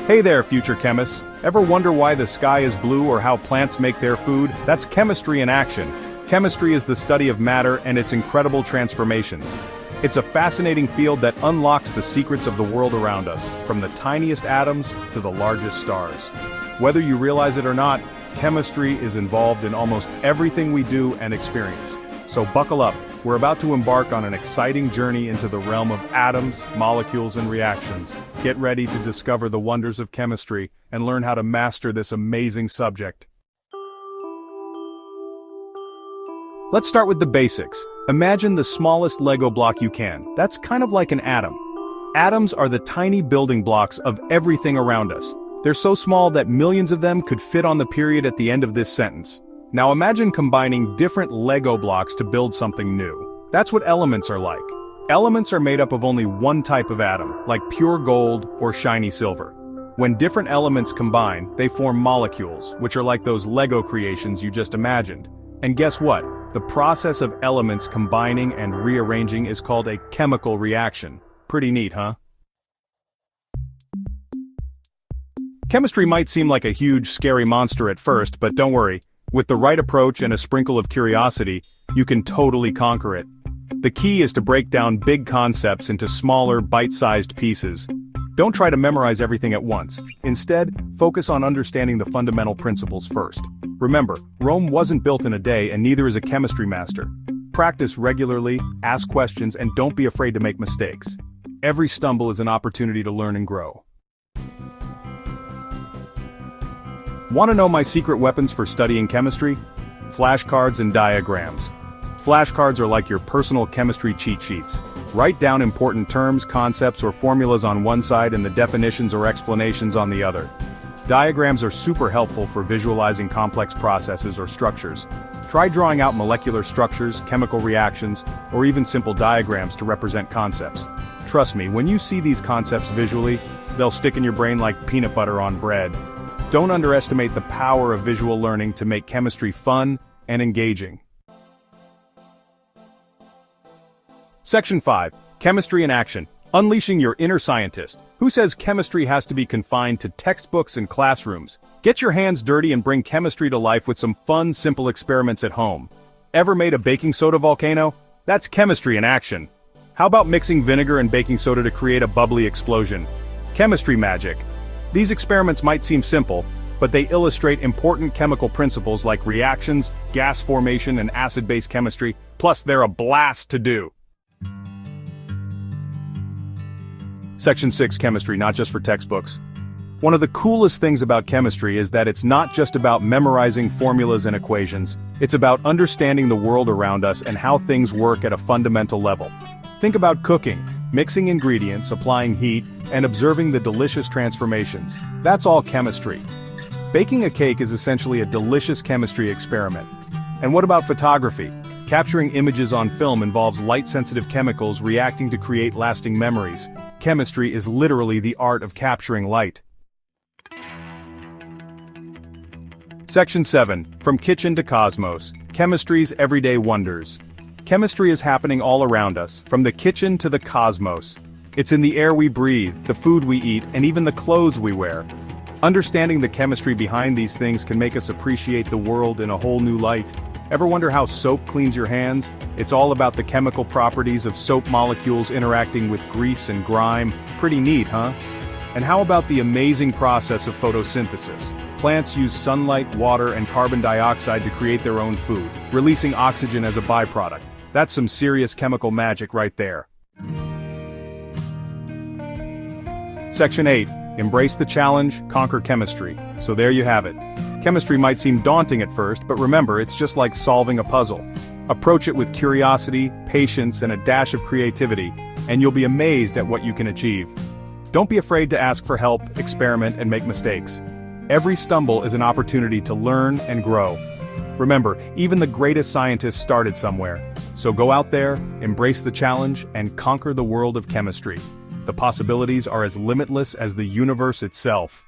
Hey there, future chemists. Ever wonder why the sky is blue or how plants make their food? That's chemistry in action. Chemistry is the study of matter and its incredible transformations. It's a fascinating field that unlocks the secrets of the world around us, from the tiniest atoms to the largest stars. Whether you realize it or not, chemistry is involved in almost everything we do and experience. So buckle up, we're about to embark on an exciting journey into the realm of atoms, molecules, and reactions. Get ready to discover the wonders of chemistry and learn how to master this amazing subject. Let's start with the basics. Imagine the smallest Lego block you can. That's kind of like an atom. Atoms are the tiny building blocks of everything around us. They're so small that millions of them could fit on the period at the end of this sentence. Now imagine combining different Lego blocks to build something new. That's what elements are like. Elements are made up of only one type of atom, like pure gold or shiny silver. When different elements combine, they form molecules, which are like those Lego creations you just imagined. And guess what? The process of elements combining and rearranging is called a chemical reaction. Pretty neat, huh? Chemistry might seem like a huge, scary monster at first, but don't worry. With the right approach and a sprinkle of curiosity, you can totally conquer it. The key is to break down big concepts into smaller, bite-sized pieces. Don't try to memorize everything at once. Instead, focus on understanding the fundamental principles first. Remember, Rome wasn't built in a day, and neither is a chemistry master. Practice regularly, ask questions, and don't be afraid to make mistakes. Every stumble is an opportunity to learn and grow. Want to know my secret weapons for studying chemistry? Flashcards and diagrams. Flashcards are like your personal chemistry cheat sheets. Write down important terms, concepts, or formulas on one side and the definitions or explanations on the other. Diagrams are super helpful for visualizing complex processes or structures. Try drawing out molecular structures, chemical reactions, or even simple diagrams to represent concepts. Trust me, when you see these concepts visually, they'll stick in your brain like peanut butter on bread. Don't underestimate the power of visual learning to make chemistry fun and engaging. Section 5. Chemistry in Action. Unleashing your inner scientist. Who says chemistry has to be confined to textbooks and classrooms? Get your hands dirty and bring chemistry to life with some fun, simple experiments at home. Ever made a baking soda volcano? That's chemistry in action. How about mixing vinegar and baking soda to create a bubbly explosion? Chemistry magic. These experiments might seem simple, but they illustrate important chemical principles like reactions, gas formation, and acid-base chemistry, plus they're a blast to do. Section 6. Chemistry, not just for textbooks. One of the coolest things about chemistry is that it's not just about memorizing formulas and equations, it's about understanding the world around us and how things work at a fundamental level. Think about cooking, mixing ingredients, applying heat, and observing the delicious transformations. That's all chemistry. Baking a cake is essentially a delicious chemistry experiment. And what about photography? Capturing images on film involves light-sensitive chemicals reacting to create lasting memories. Chemistry is literally the art of capturing light. Section 7. From Kitchen to Cosmos. Chemistry's Everyday Wonders. Chemistry is happening all around us, from the kitchen to the cosmos. It's in the air we breathe, the food we eat, and even the clothes we wear. Understanding the chemistry behind these things can make us appreciate the world in a whole new light. Ever wonder how soap cleans your hands? It's all about the chemical properties of soap molecules interacting with grease and grime. Pretty neat, huh? And how about the amazing process of photosynthesis? Plants use sunlight, water, and carbon dioxide to create their own food, releasing oxygen as a byproduct. That's some serious chemical magic right there. Section 8. Embrace the challenge, conquer chemistry. So there you have it. Chemistry might seem daunting at first, but remember, it's just like solving a puzzle. Approach it with curiosity, patience, and a dash of creativity, and you'll be amazed at what you can achieve. Don't be afraid to ask for help, experiment, and make mistakes. Every stumble is an opportunity to learn and grow. Remember, even the greatest scientists started somewhere. So go out there, embrace the challenge, and conquer the world of chemistry. The possibilities are as limitless as the universe itself.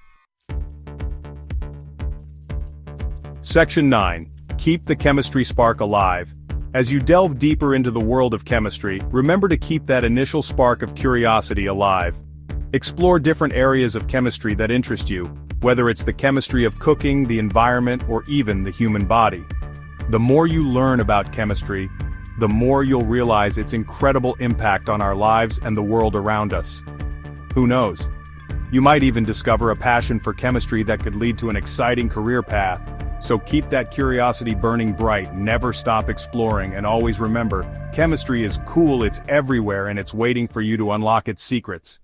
Section 9. Keep the chemistry spark alive. As you delve deeper into the world of chemistry, remember to keep that initial spark of curiosity alive. Explore different areas of chemistry that interest you, whether it's the chemistry of cooking, the environment, or even the human body. The more you learn about chemistry, the more you'll realize its incredible impact on our lives and the world around us. Who knows? You might even discover a passion for chemistry that could lead to an exciting career path. So keep that curiosity burning bright, never stop exploring, and always remember, chemistry is cool, it's everywhere, and it's waiting for you to unlock its secrets.